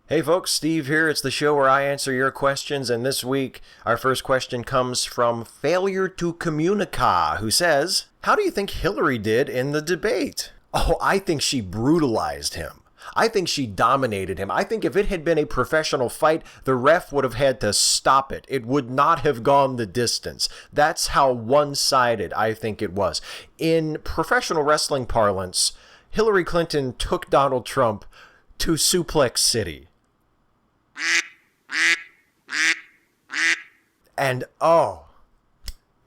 Hey folks, Steve here. It's the show where I answer your questions, and this week our first question comes from Failure to Communica, who says, how do you think Hillary did in the debate? Oh, I think she brutalized him. I think she dominated him. I think if it had been a professional fight, the ref would have had to stop it. It would not have gone the distance. That's how one-sided I think it was. In professional wrestling parlance, Hillary Clinton took Donald Trump to Suplex City. And oh,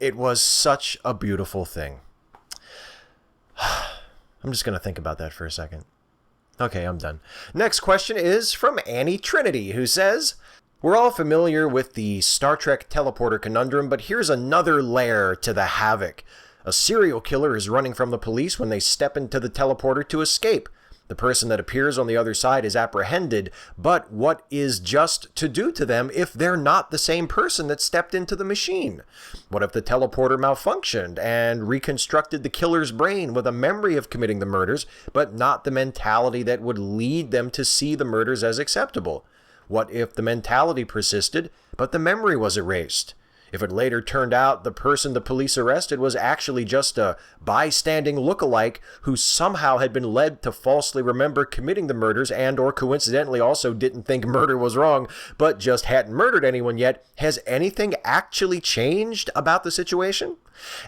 it was such a beautiful thing. I'm just going to think about that for a second. Okay, I'm done. Next question is from Annie Trinity, who says, we're all familiar with the Star Trek teleporter conundrum, but here's another layer to the havoc. A serial killer is running from the police when they step into the teleporter to escape. The person that appears on the other side is apprehended, but what is just to do to them if they're not the same person that stepped into the machine? What if the teleporter malfunctioned and reconstructed the killer's brain with a memory of committing the murders, but not the mentality that would lead them to see the murders as acceptable? What if the mentality persisted, but the memory was erased? If it later turned out the person the police arrested was actually just a bystanding look-alike who somehow had been led to falsely remember committing the murders and or coincidentally also didn't think murder was wrong, but just hadn't murdered anyone yet, has anything actually changed about the situation?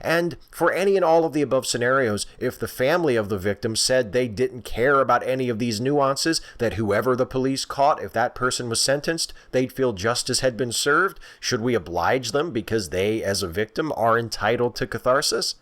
And for any and all of the above scenarios, if the family of the victim said they didn't care about any of these nuances, that whoever the police caught, if that person was sentenced, they'd feel justice had been served, should we oblige them because they, as a victim, are entitled to catharsis?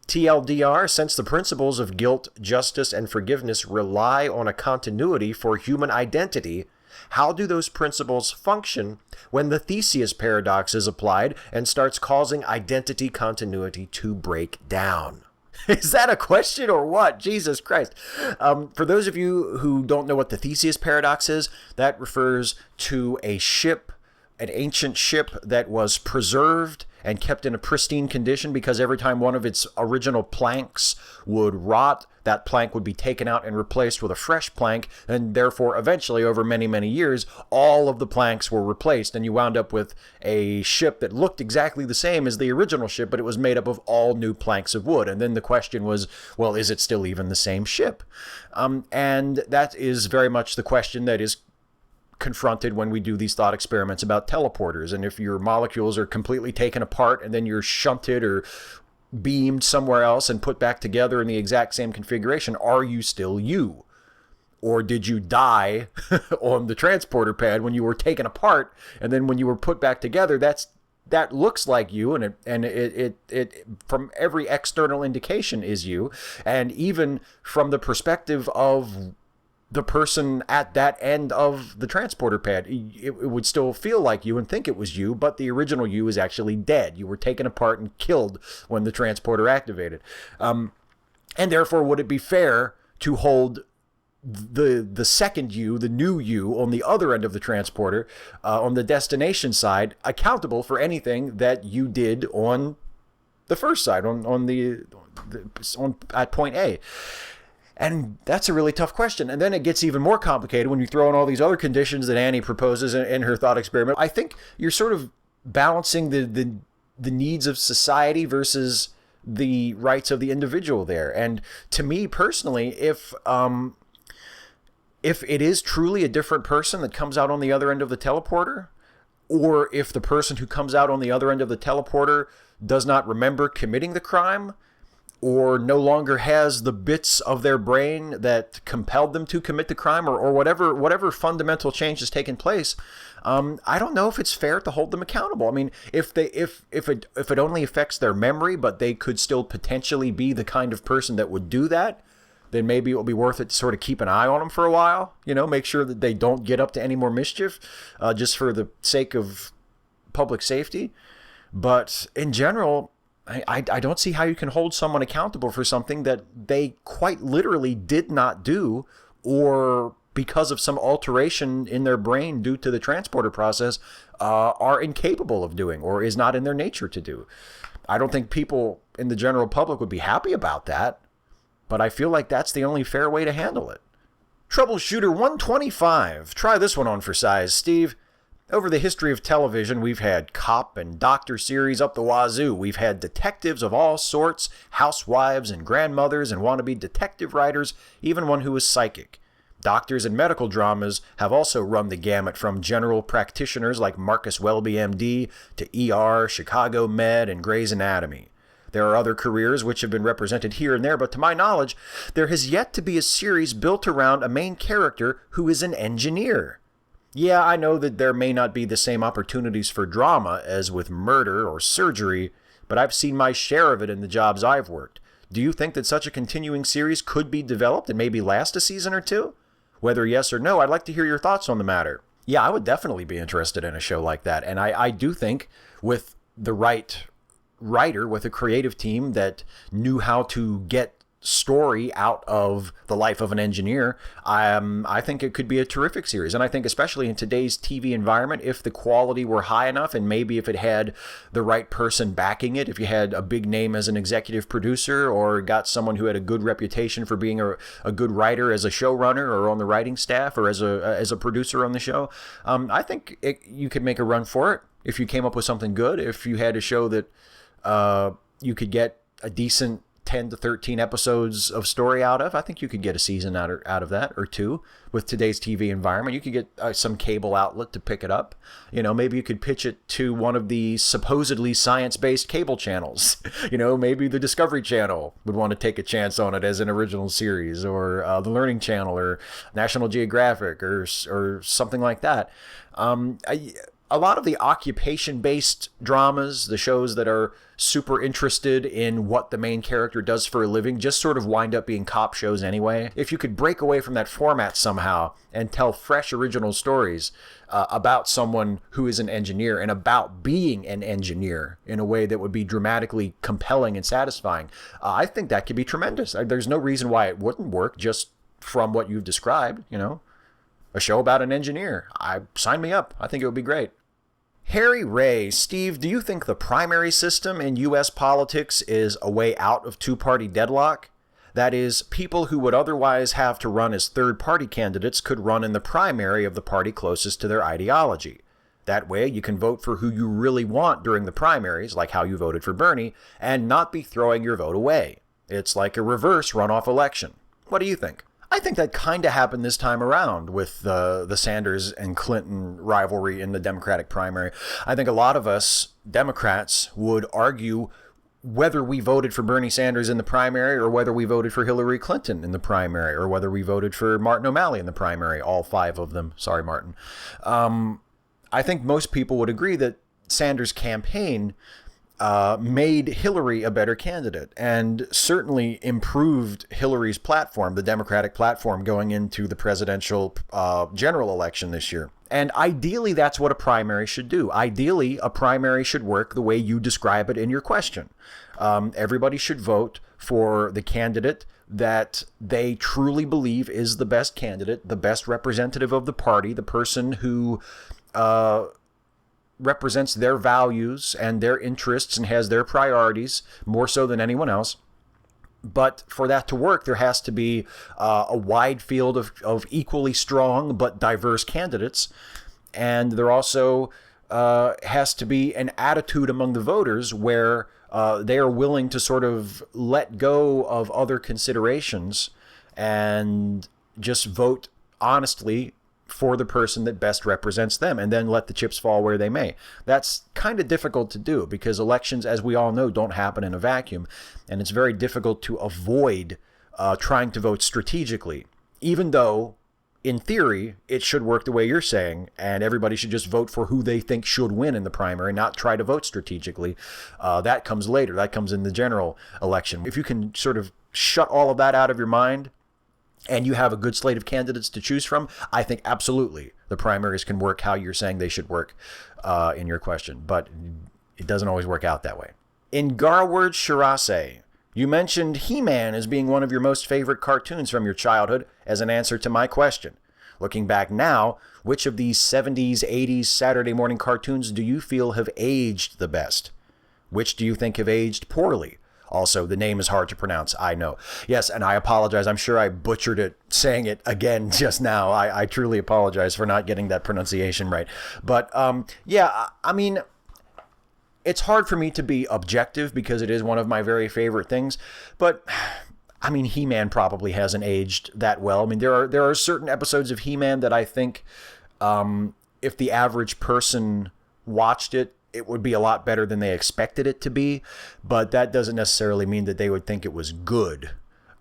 TLDR, since the principles of guilt, justice, and forgiveness rely on a continuity for human identity, how do those principles function when the Theseus paradox is applied and starts causing identity continuity to break down? Is that a question or what? Jesus Christ. For those of you who don't know what the Theseus paradox is, that refers to a ship, an ancient ship that was preserved and kept in a pristine condition because every time one of its original planks would rot, that plank would be taken out and replaced with a fresh plank, and therefore eventually over many, many years, all of the planks were replaced, and you wound up with a ship that looked exactly the same as the original ship, but it was made up of all new planks of wood. And then the question was, well, is it still even the same ship? And that is very much the question that is confronted when we do these thought experiments about teleporters. And if your molecules are completely taken apart and then you're shunted or beamed somewhere else and put back together in the exact same configuration, are you still you? Or did you die on the transporter pad when you were taken apart, and then when you were put back together, that looks like you, and it from every external indication is you, and even from the perspective of the person at that end of the transporter pad, it would still feel like you and think it was you, but the original you is actually dead. You were taken apart and killed when the transporter activated. And therefore, would it be fair to hold the second you, the new you, on the other end of the transporter, on the destination side, accountable for anything that you did on the first side, on at point A? And that's a really tough question. And then it gets even more complicated when you throw in all these other conditions that Annie proposes in her thought experiment. I think you're sort of balancing the needs of society versus the rights of the individual there. And to me personally, if it is truly a different person that comes out on the other end of the teleporter, or if the person who comes out on the other end of the teleporter does not remember committing the crime, or no longer has the bits of their brain that compelled them to commit the crime, or whatever fundamental change has taken place, I don't know if it's fair to hold them accountable. I mean, if it only affects their memory, but they could still potentially be the kind of person that would do that, then maybe it will be worth it to sort of keep an eye on them for a while, make sure that they don't get up to any more mischief, just for the sake of public safety. But in general, I don't see how you can hold someone accountable for something that they quite literally did not do, or because of some alteration in their brain due to the transporter process, are incapable of doing, or is not in their nature to do. I don't think people in the general public would be happy about that, but I feel like that's the only fair way to handle it. Troubleshooter 125. Try this one on for size, Steve. Over the history of television, we've had cop and doctor series up the wazoo. We've had detectives of all sorts, housewives and grandmothers and wannabe detective writers, even one who was psychic. Doctors and medical dramas have also run the gamut from general practitioners like Marcus Welby, MD, to ER, Chicago Med, and Grey's Anatomy. There are other careers which have been represented here and there, but to my knowledge, there has yet to be a series built around a main character who is an engineer. Yeah, I know that there may not be the same opportunities for drama as with murder or surgery, but I've seen my share of it in the jobs I've worked. Do you think that such a continuing series could be developed and maybe last a season or two? Whether yes or no, I'd like to hear your thoughts on the matter. Yeah, I would definitely be interested in a show like that, and I do think with the right writer, with a creative team that knew how to get story out of the life of an engineer, I think it could be a terrific series. And I think especially in today's TV environment, if the quality were high enough and maybe if it had the right person backing it, if you had a big name as an executive producer or got someone who had a good reputation for being a good writer as a showrunner or on the writing staff or as a producer on the show, I think you could make a run for it if you came up with something good. If you had a show that you could get a decent 10 to 13 episodes of story out of, I think you could get a season out of that or two. With today's TV environment, you could get some cable outlet to pick it up. You know, maybe you could pitch it to one of the supposedly science-based cable channels. You know, maybe the Discovery Channel would want to take a chance on it as an original series, or the Learning Channel, or National Geographic, or something like that. A lot of the occupation-based dramas, the shows that are super interested in what the main character does for a living, just sort of wind up being cop shows anyway. If you could break away from that format somehow and tell fresh original stories about someone who is an engineer and about being an engineer in a way that would be dramatically compelling and satisfying, I think that could be tremendous. There's no reason why it wouldn't work just from what you've described, you know. A show about an engineer. Sign me up. I think it would be great. Harry Ray, Steve, do you think the primary system in U.S. politics is a way out of two-party deadlock? That is, people who would otherwise have to run as third-party candidates could run in the primary of the party closest to their ideology. That way, you can vote for who you really want during the primaries, like how you voted for Bernie, and not be throwing your vote away. It's like a reverse runoff election. What do you think? I think that kind of happened this time around with the Sanders and Clinton rivalry in the Democratic primary. I think a lot of us Democrats would argue whether we voted for Bernie Sanders in the primary or whether we voted for Hillary Clinton in the primary or whether we voted for Martin O'Malley in the primary, all five of them. Sorry, Martin. I think most people would agree that Sanders' campaign made Hillary a better candidate and certainly improved Hillary's platform, the Democratic platform, going into the presidential general election this year. And ideally, that's what a primary should do. Ideally, a primary should work the way you describe it in your question. Everybody should vote for the candidate that they truly believe is the best candidate, the best representative of the party, the person who represents their values and their interests and has their priorities more so than anyone else. But for that to work, there has to be a wide field of equally strong but diverse candidates. And there also has to be an attitude among the voters where they are willing to sort of let go of other considerations and just vote honestly for the person that best represents them, and then let the chips fall where they may. That's kind of difficult to do because elections, as we all know, don't happen in a vacuum, and it's very difficult to avoid trying to vote strategically, even though, in theory, it should work the way you're saying, and everybody should just vote for who they think should win in the primary, not try to vote strategically. That comes later. That comes in the general election. If you can sort of shut all of that out of your mind, and you have a good slate of candidates to choose from, I think absolutely the primaries can work how you're saying they should work in your question. But it doesn't always work out that way. In Garward Shirase, you mentioned He-Man as being one of your most favorite cartoons from your childhood as an answer to my question. Looking back now, which of these 70s, 80s Saturday morning cartoons do you feel have aged the best? Which do you think have aged poorly? Also, the name is hard to pronounce, I know. Yes, and I apologize. I'm sure I butchered it saying it again just now. I truly apologize for not getting that pronunciation right. But yeah, I mean, it's hard for me to be objective because it is one of my very favorite things. But I mean, He-Man probably hasn't aged that well. I mean, there are certain episodes of He-Man that I think if the average person watched it, it would be a lot better than they expected it to be, but that doesn't necessarily mean that they would think it was good.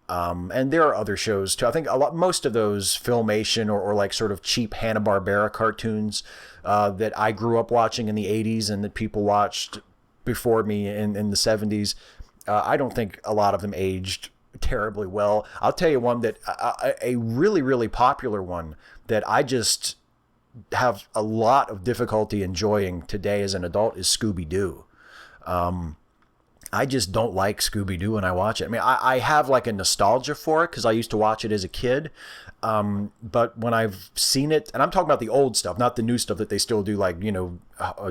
And there are other shows too. I think most of those Filmation or like sort of cheap Hanna-Barbera cartoons that I grew up watching in the 80s and that people watched before me in the 70s, I don't think a lot of them aged terribly well. I'll tell you one that a really, really popular one that I just have a lot of difficulty enjoying today as an adult is Scooby-Doo. I just don't like Scooby-Doo when I watch it. I mean, I have like a nostalgia for it because I used to watch it as a kid. But when I've seen it, and I'm talking about the old stuff, not the new stuff that they still do, like, you know,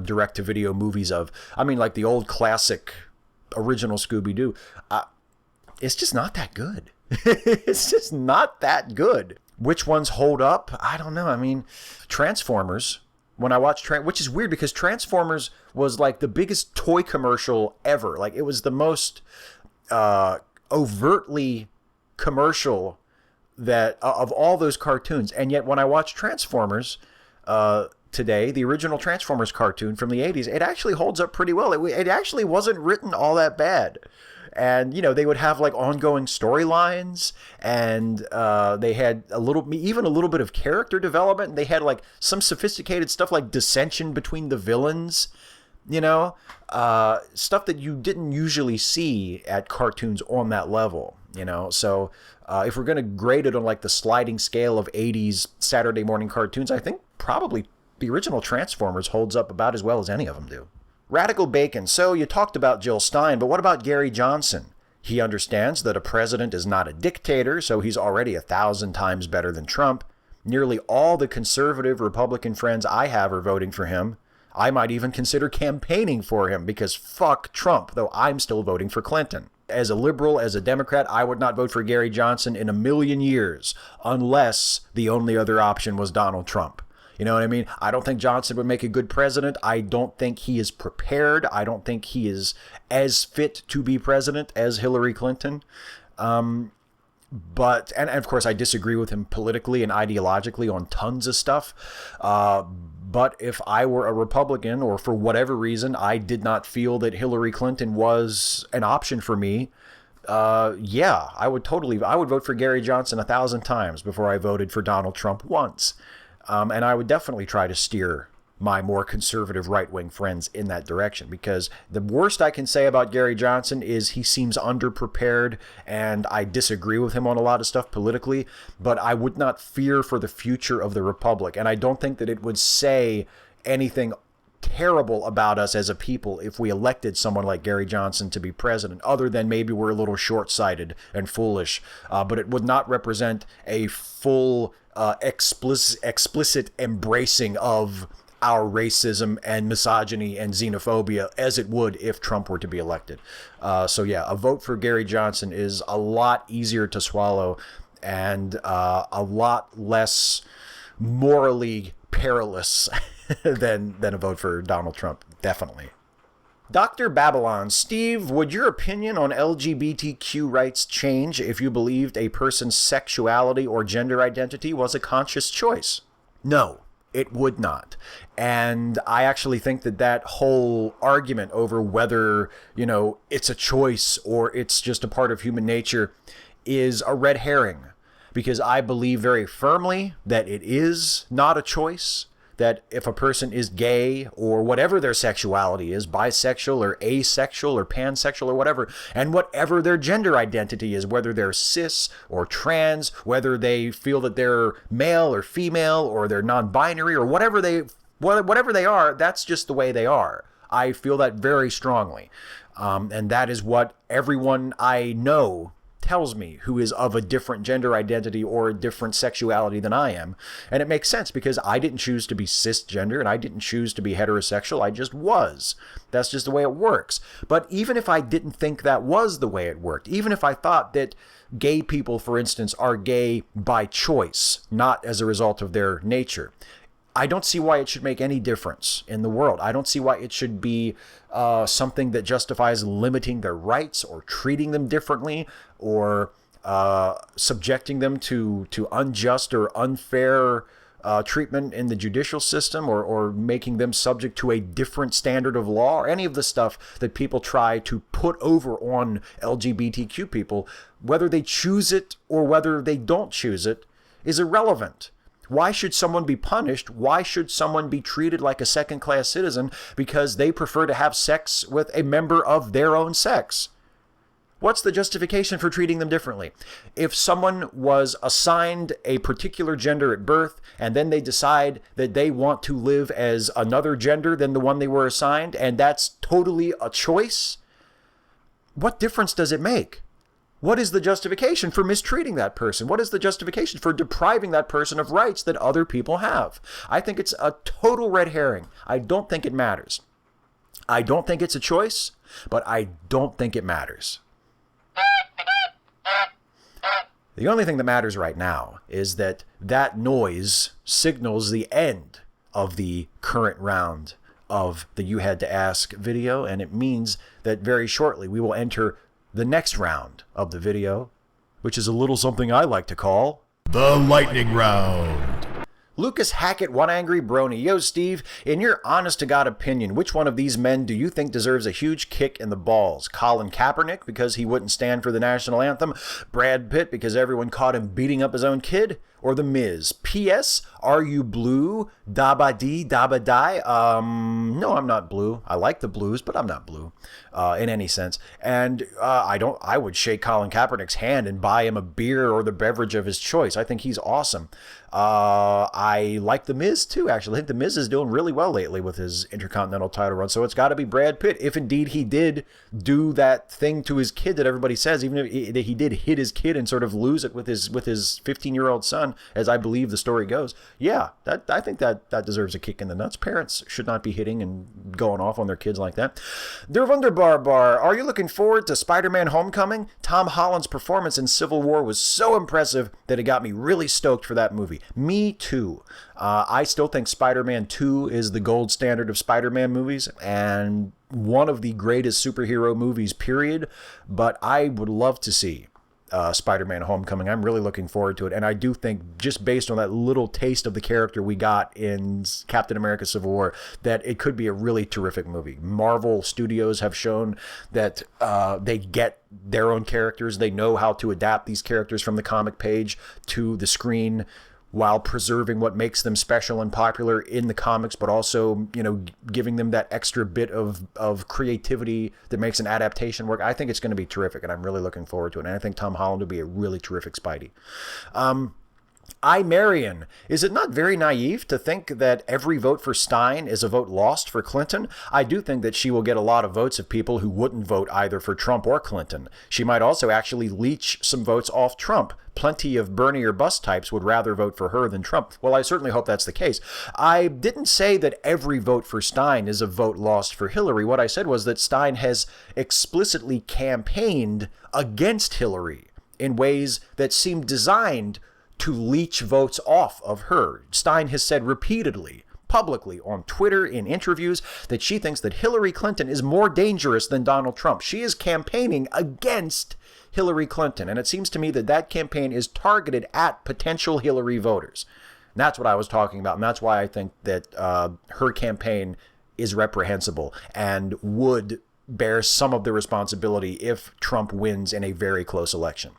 direct-to-video movies of. I mean, like the old classic original Scooby-Doo. It's just not that good. It's just not that good. Which ones hold up? I don't know. I mean, Transformers, when I watched, which is weird because Transformers was like the biggest toy commercial ever. Like, it was the most overtly commercial that of all those cartoons. And yet when I watch Transformers today, the original Transformers cartoon from the 80s, it actually holds up pretty well. It actually wasn't written all that bad. And, you know, they would have like ongoing storylines, and they had even a little bit of character development. They had like some sophisticated stuff like dissension between the villains, you know, stuff that you didn't usually see at cartoons on that level, you know. So if we're going to grade it on like the sliding scale of 80s Saturday morning cartoons, I think probably the original Transformers holds up about as well as any of them do. Radical Bacon. So you talked about Jill Stein, but what about Gary Johnson? He understands that a president is not a dictator, so he's already 1,000 times better than Trump. Nearly all the conservative Republican friends I have are voting for him. I might even consider campaigning for him because fuck Trump, though I'm still voting for Clinton. As a liberal, as a Democrat, I would not vote for Gary Johnson in a million years unless the only other option was Donald Trump. You know what I mean? I don't think Johnson would make a good president. I don't think he is prepared. I don't think he is as fit to be president as Hillary Clinton. But of course, I disagree with him politically and ideologically on tons of stuff. But if I were a Republican, or for whatever reason, I did not feel that Hillary Clinton was an option for me, yeah, I would vote for Gary Johnson 1,000 times before I voted for Donald Trump once. And I would definitely try to steer my more conservative right-wing friends in that direction, because the worst I can say about Gary Johnson is he seems underprepared, and I disagree with him on a lot of stuff politically, but I would not fear for the future of the Republic. And I don't think that it would say anything terrible about us as a people if we elected someone like Gary Johnson to be president, other than maybe we're a little short-sighted and foolish. But it would not represent a full explicit embracing of our racism and misogyny and xenophobia as it would if Trump were to be elected. So yeah, a vote for Gary Johnson is a lot easier to swallow and a lot less morally perilous than a vote for Donald Trump, definitely. Dr. Babylon. Steve, would your opinion on LGBTQ rights change if you believed a person's sexuality or gender identity was a conscious choice? No, it would not. And I actually think that whole argument over whether, you know, it's a choice or it's just a part of human nature is a red herring, because I believe very firmly that it is not a choice. That if a person is gay or whatever their sexuality is, bisexual or asexual or pansexual or whatever, and whatever their gender identity is, whether they're cis or trans, whether they feel that they're male or female or they're non-binary or whatever they are, that's just the way they are. I feel that very strongly. And that is what everyone I know tells me who is of a different gender identity or a different sexuality than I am. And it makes sense because I didn't choose to be cisgender and I didn't choose to be heterosexual. I just was. That's just the way it works. But even if I didn't think that was the way it worked, even if I thought that gay people, for instance, are gay by choice, not as a result of their nature, I don't see why it should make any difference in the world. I don't see why it should be something that justifies limiting their rights or treating them differently or subjecting them to unjust or unfair treatment in the judicial system or making them subject to a different standard of law or any of the stuff that people try to put over on LGBTQ people. Whether they choose it or whether they don't choose it is irrelevant. Why should someone be punished? Why should someone be treated like a second-class citizen because they prefer to have sex with a member of their own sex? What's the justification for treating them differently? If someone was assigned a particular gender at birth and then they decide that they want to live as another gender than the one they were assigned, and that's totally a choice, what difference does it make? What is the justification for mistreating that person? What is the justification for depriving that person of rights that other people have? I think it's a total red herring. I don't think it matters. I don't think it's a choice, but I don't think it matters. The only thing that matters right now is that that noise signals the end of the current round of the You Had to Ask video, and it means that very shortly we will enter the next round of the video, which is a little something I like to call the lightning round. Lucas Hackett, One Angry Brony. Yo, Steve, in your honest-to-God opinion, which one of these men do you think deserves a huge kick in the balls? Colin Kaepernick, because he wouldn't stand for the national anthem? Brad Pitt, because everyone caught him beating up his own kid? Or The Miz? P.S. Are you blue? Dabba-dee, dabba-die? No, I'm not blue. I like the Blues, but I'm not blue in any sense. And I would shake Colin Kaepernick's hand and buy him a beer or the beverage of his choice. I think he's awesome. I like The Miz too, actually. I think The Miz is doing really well lately with his Intercontinental title run. So it's got to be Brad Pitt, if indeed he did do that thing to his kid that everybody says, even if he did hit his kid and sort of lose it with his 15-year-old son, as I believe the story goes. Yeah, I think that deserves a kick in the nuts. Parents should not be hitting and going off on their kids like that. Der Wunderbar Bar, are you looking forward to Spider-Man Homecoming? Tom Holland's performance in Civil War was so impressive that it got me really stoked for that movie. Me too. I still think Spider-Man 2 is the gold standard of Spider-Man movies and one of the greatest superhero movies, period. But I would love to see Spider-Man Homecoming. I'm really looking forward to it. And I do think, just based on that little taste of the character we got in Captain America Civil War, that it could be a really terrific movie. Marvel Studios have shown that they get their own characters. They know how to adapt these characters from the comic page to the screen while preserving what makes them special and popular in the comics, but also, giving them that extra bit of creativity that makes an adaptation work. I think it's going to be terrific, and I'm really looking forward to it. And I think Tom Holland will be a really terrific Spidey. Marion, is it not very naive to think that every vote for Stein is a vote lost for Clinton? I do think that she will get a lot of votes of people who wouldn't vote either for Trump or Clinton. She might also actually leech some votes off Trump. Plenty of Bernie or bust types would rather vote for her than Trump. Well, I certainly hope that's the case. I didn't say that every vote for Stein is a vote lost for Hillary. What I said was that Stein has explicitly campaigned against Hillary in ways that seem designed to leech votes off of her. Stein has said repeatedly, publicly, on Twitter, in interviews, that she thinks that Hillary Clinton is more dangerous than Donald Trump. She is campaigning against Hillary Clinton, and it seems to me that that campaign is targeted at potential Hillary voters. And that's what I was talking about, and that's why I think that her campaign is reprehensible and would bear some of the responsibility if Trump wins in a very close election.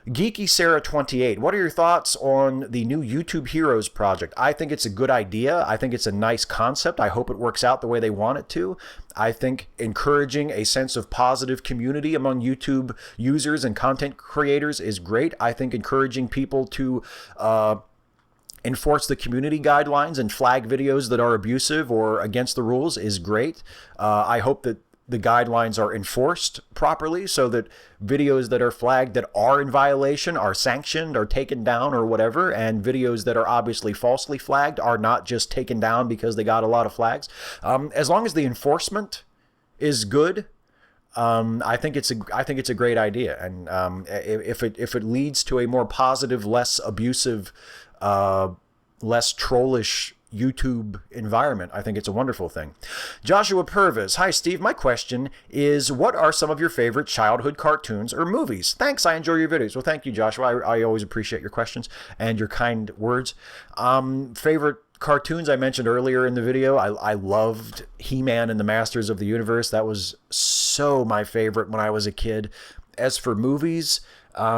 Geeky Sarah 28, what are your thoughts on the new YouTube Heroes project? I think it's a good idea. I think it's a nice concept. I hope it works out the way they want it to. I think encouraging a sense of positive community among YouTube users and content creators is great. I think encouraging people to enforce the community guidelines and flag videos that are abusive or against the rules is great. I hope that the guidelines are enforced properly, so that videos that are flagged that are in violation are sanctioned or taken down or whatever, and videos that are obviously falsely flagged are not just taken down because they got a lot of flags. As long as the enforcement is good, I think it's a great idea, and if it leads to a more positive, less abusive, less trollish YouTube environment, I think it's a wonderful thing. Joshua Purvis, hi Steve. My question is, what are some of your favorite childhood cartoons or movies? Thanks, I enjoy your videos. Well, thank you, Joshua. I always appreciate your questions and your kind words. Favorite cartoons I mentioned earlier in the video. I loved He-Man and the Masters of the Universe. That was so my favorite when I was a kid. As for movies, I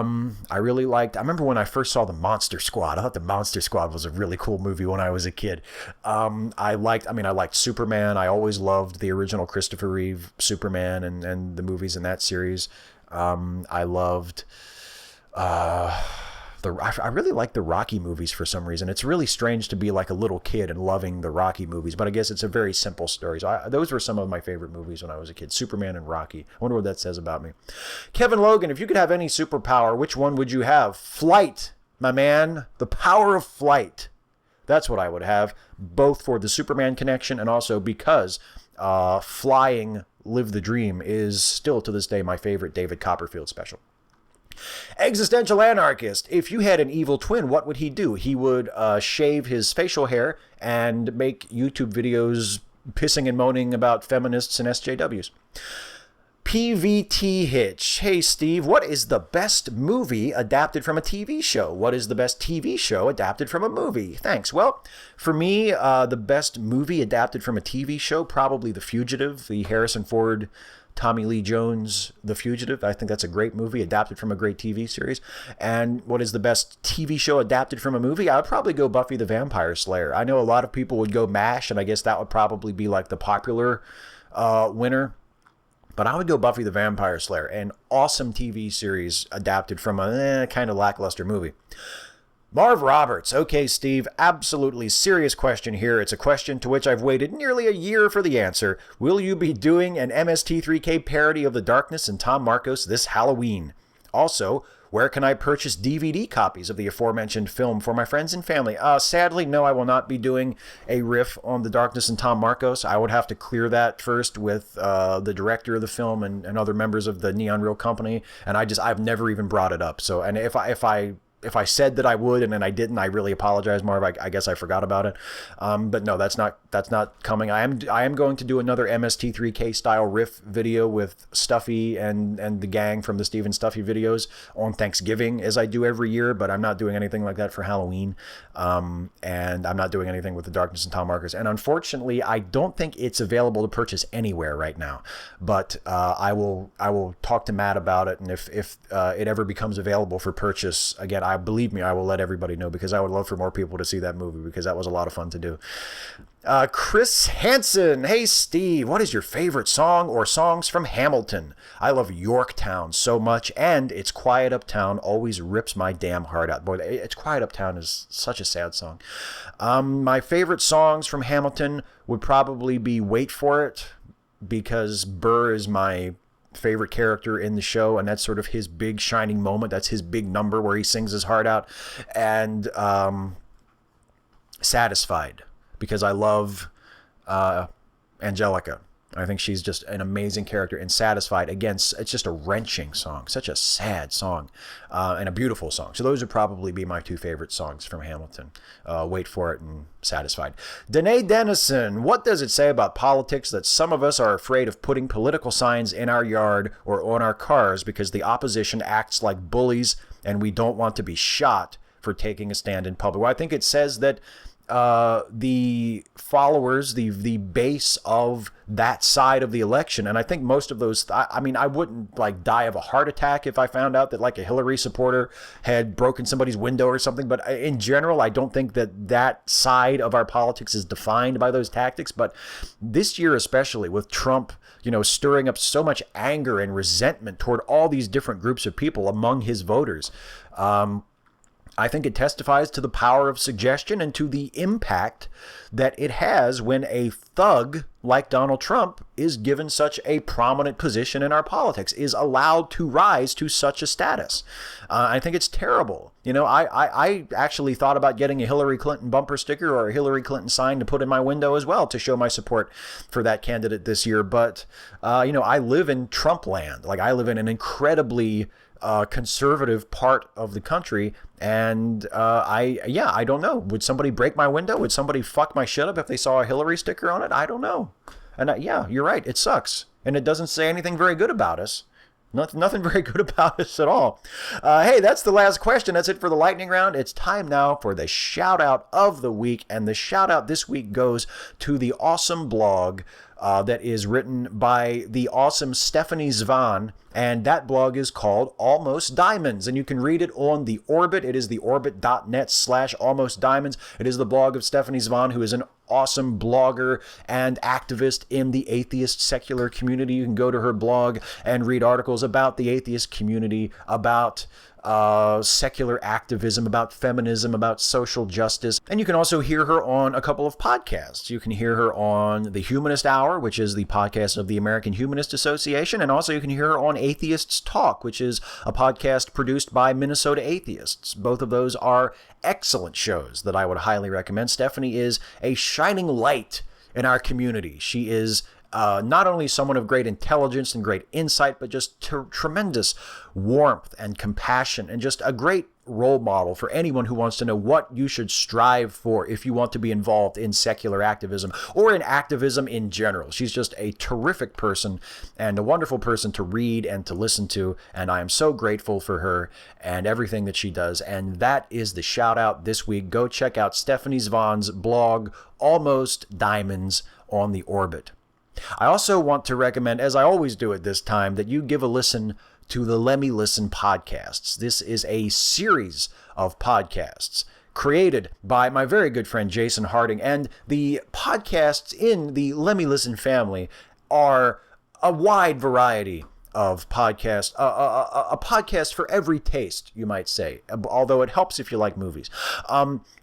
remember when I first saw the Monster Squad. I thought the Monster Squad was a really cool movie when I was a kid. I liked Superman. I always loved the original Christopher Reeve Superman and the movies in that series. I loved, I really like the Rocky movies for some reason. It's really strange to be like a little kid and loving the Rocky movies, but I guess it's a very simple story. So those were some of my favorite movies when I was a kid, Superman and Rocky. I wonder what that says about me. Kevin Logan, if you could have any superpower, which one would you have? Flight, my man. The power of flight. That's what I would have, both for the Superman connection and also because flying, live the dream, is still to this day my favorite David Copperfield special. Existential Anarchist, if you had an evil twin, what would he do? He would shave his facial hair and make YouTube videos pissing and moaning about feminists and SJWs. PVT Hitch, hey Steve, what is the best movie adapted from a TV show? What is the best TV show adapted from a movie? Thanks. Well, for me, the best movie adapted from a TV show, probably The Fugitive, the Harrison Ford, Tommy Lee Jones, The Fugitive. I think that's a great movie adapted from a great TV series. And what is the best TV show adapted from a movie? I would probably go Buffy the Vampire Slayer. I know a lot of people would go MASH, and I guess that would probably be like the popular winner. But I would go Buffy the Vampire Slayer, an awesome TV series adapted from a kind of lackluster movie. Marv Roberts, okay, Steve, absolutely serious question here. It's a question to which I've waited nearly a year for the answer. Will you be doing an MST3K parody of The Darkness and Tom Marcos this Halloween? Also, where can I purchase DVD copies of the aforementioned film for my friends and family? Sadly, no, I will not be doing a riff on The Darkness and Tom Marcos. I would have to clear that first with the director of the film and other members of the Neon Reel Company, and I've never even brought it up. So, and if I said that I would and then I didn't, I really apologize, Marv. I guess I forgot about it. But no, that's not coming. I am going to do another MST3K style riff video with Stuffy and the gang from the Steve and Stuffy videos on Thanksgiving, as I do every year, but I'm not doing anything like that for Halloween. And I'm not doing anything with The Darkness and Tom Marcos. And unfortunately, I don't think it's available to purchase anywhere right now. But I will talk to Matt about it, and if it ever becomes available for purchase, again, believe me, I will let everybody know, because I would love for more people to see that movie, because that was a lot of fun to do. Chris Hansen, hey Steve, what is your favorite song or songs from Hamilton? I love Yorktown so much, and It's Quiet Uptown always rips my damn heart out. Boy, It's Quiet Uptown is such a sad song. My favorite songs from Hamilton would probably be Wait For It, because Burr is my favorite character in the show, and that's sort of his big shining moment. That's his big number where he sings his heart out. And Satisfied, because I love Angelica. I think she's just an amazing character. And Satisfied, again, it's just a wrenching song, such a sad song, and a beautiful song. So those would probably be my two favorite songs from Hamilton, Wait For It and Satisfied. Danae Dennison, what does it say about politics that some of us are afraid of putting political signs in our yard or on our cars because the opposition acts like bullies and we don't want to be shot for taking a stand in public? Well, I think it says that the followers, the base of that side of the election, and I think most of those, I mean, I wouldn't like die of a heart attack if I found out that like a Hillary supporter had broken somebody's window or something, but in general, I don't think that side of our politics is defined by those tactics. But this year, especially with Trump, stirring up so much anger and resentment toward all these different groups of people among his voters, I think it testifies to the power of suggestion and to the impact that it has when a thug like Donald Trump is given such a prominent position in our politics, is allowed to rise to such a status. I think it's terrible. I actually thought about getting a Hillary Clinton bumper sticker or a Hillary Clinton sign to put in my window as well to show my support for that candidate this year. But, I live in Trump land. Like, I live in an incredibly conservative part of the country. And I don't know. Would somebody break my window? Would somebody fuck my shit up if they saw a Hillary sticker on it? I don't know. And you're right. It sucks. And it doesn't say anything very good about us. Nothing very good about us at all. Hey, that's the last question. That's it for the lightning round. It's time now for the shout out of the week. And the shout out this week goes to the awesome blog that is written by the awesome Stephanie Zvan. And that blog is called Almost Diamonds. And you can read it on The Orbit. It is theorbit.net/almostdiamonds. It is the blog of Stephanie Zvan, who is an awesome blogger and activist in the atheist secular community. You can go to her blog and read articles about the atheist community, about secular activism, about feminism, about social justice. And you can also hear her on a couple of podcasts. You can hear her on The Humanist Hour, which is the podcast of the American Humanist Association. And also you can hear her on Atheists Talk, which is a podcast produced by Minnesota atheists. Both of those are excellent shows that I would highly recommend. Stephanie is a shining light in our community. She is not only someone of great intelligence and great insight, but just tremendous warmth and compassion, and just a great role model for anyone who wants to know what you should strive for if you want to be involved in secular activism or in activism in general. She's just a terrific person and a wonderful person to read and to listen to, and I am so grateful for her and everything that she does. And that is the shout out this week. Go check out Stephanie Zvan's blog, Almost Diamonds, on The Orbit. I also want to recommend, as I always do at this time, that you give a listen to the Lemme podcasts. This is a series of podcasts created by my very good friend Jason Harding, and the podcasts in the Lemme family are a wide variety of podcasts, a podcast for every taste, you might say, although it helps if you like movies.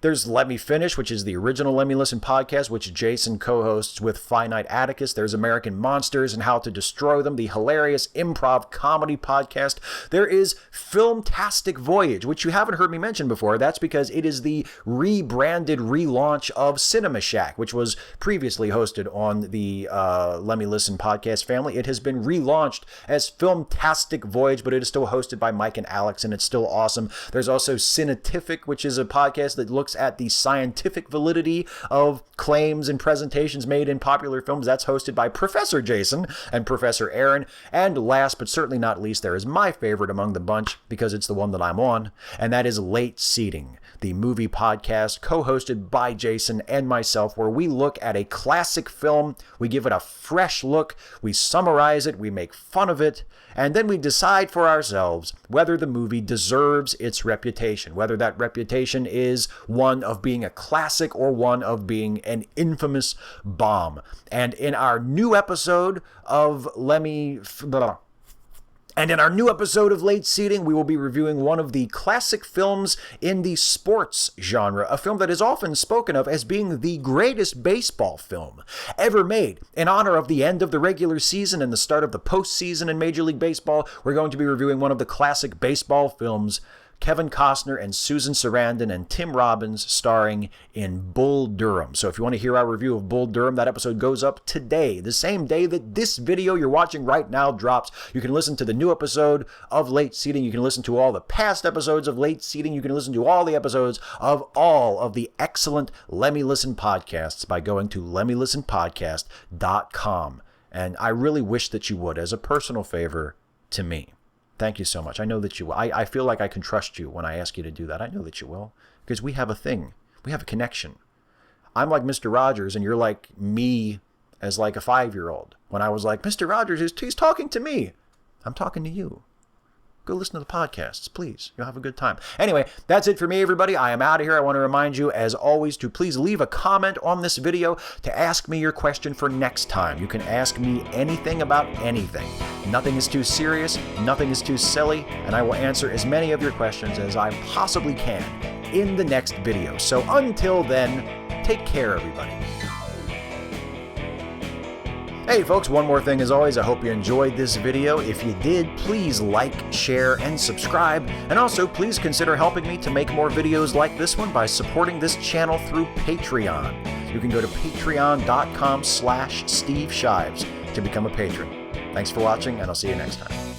There's Let Me Finish, which is the original Let Me Listen podcast, which Jason co-hosts with Finite Atticus. There's American Monsters and How to Destroy Them, the hilarious improv comedy podcast. There is Filmtastic Voyage, which you haven't heard me mention before. That's because it is the rebranded relaunch of Cinema Shack, which was previously hosted on the Let Me Listen podcast family. It has been relaunched as Filmtastic Voyage, but it is still hosted by Mike and Alex, and it's still awesome. There's also Cinetific, which is a podcast that looks at the scientific validity of claims and presentations made in popular films. That's hosted by Professor Jason and Professor Aaron. And last but certainly not least, there is my favorite among the bunch, because it's the one that I'm on, and that is Late Seating, the movie podcast co-hosted by Jason and myself, where we look at a classic film, we give it a fresh look, we summarize it, we make fun of it, and then we decide for ourselves whether the movie deserves its reputation, whether that reputation is one of being a classic or one of being an infamous bomb. And in our new episode of Late Seating, we will be reviewing one of the classic films in the sports genre, a film that is often spoken of as being the greatest baseball film ever made. In honor of the end of the regular season and the start of the postseason in Major League Baseball, we're going to be reviewing one of the classic baseball films, Kevin Costner and Susan Sarandon and Tim Robbins starring in Bull Durham. So if you want to hear our review of Bull Durham, that episode goes up today, the same day that this video you're watching right now drops. You can listen to the new episode of Late Seating. You can listen to all the past episodes of Late Seating. You can listen to all the episodes of all of the excellent Lemme Listen podcasts by going to lemmelistenpodcast.com. And I really wish that you would, as a personal favor to me. Thank you so much. I know that you will. I feel like I can trust you when I ask you to do that. I know that you will, because we have a thing. We have a connection. I'm like Mr. Rogers, and you're like me as like a 5-year-old. When I was like, Mr. Rogers, he's talking to me. I'm talking to you. Go listen to the podcasts, please. You'll have a good time. Anyway, that's it for me, everybody. I am out of here. I want to remind you, as always, to please leave a comment on this video to ask me your question for next time. You can ask me anything about anything. Nothing is too serious, nothing is too silly, and I will answer as many of your questions as I possibly can in the next video. So until then, take care, everybody. Hey folks, one more thing as always, I hope you enjoyed this video. If you did, please like, share, and subscribe. And also, please consider helping me to make more videos like this one by supporting this channel through Patreon. You can go to patreon.com/Steve Shives to become a patron. Thanks for watching, and I'll see you next time.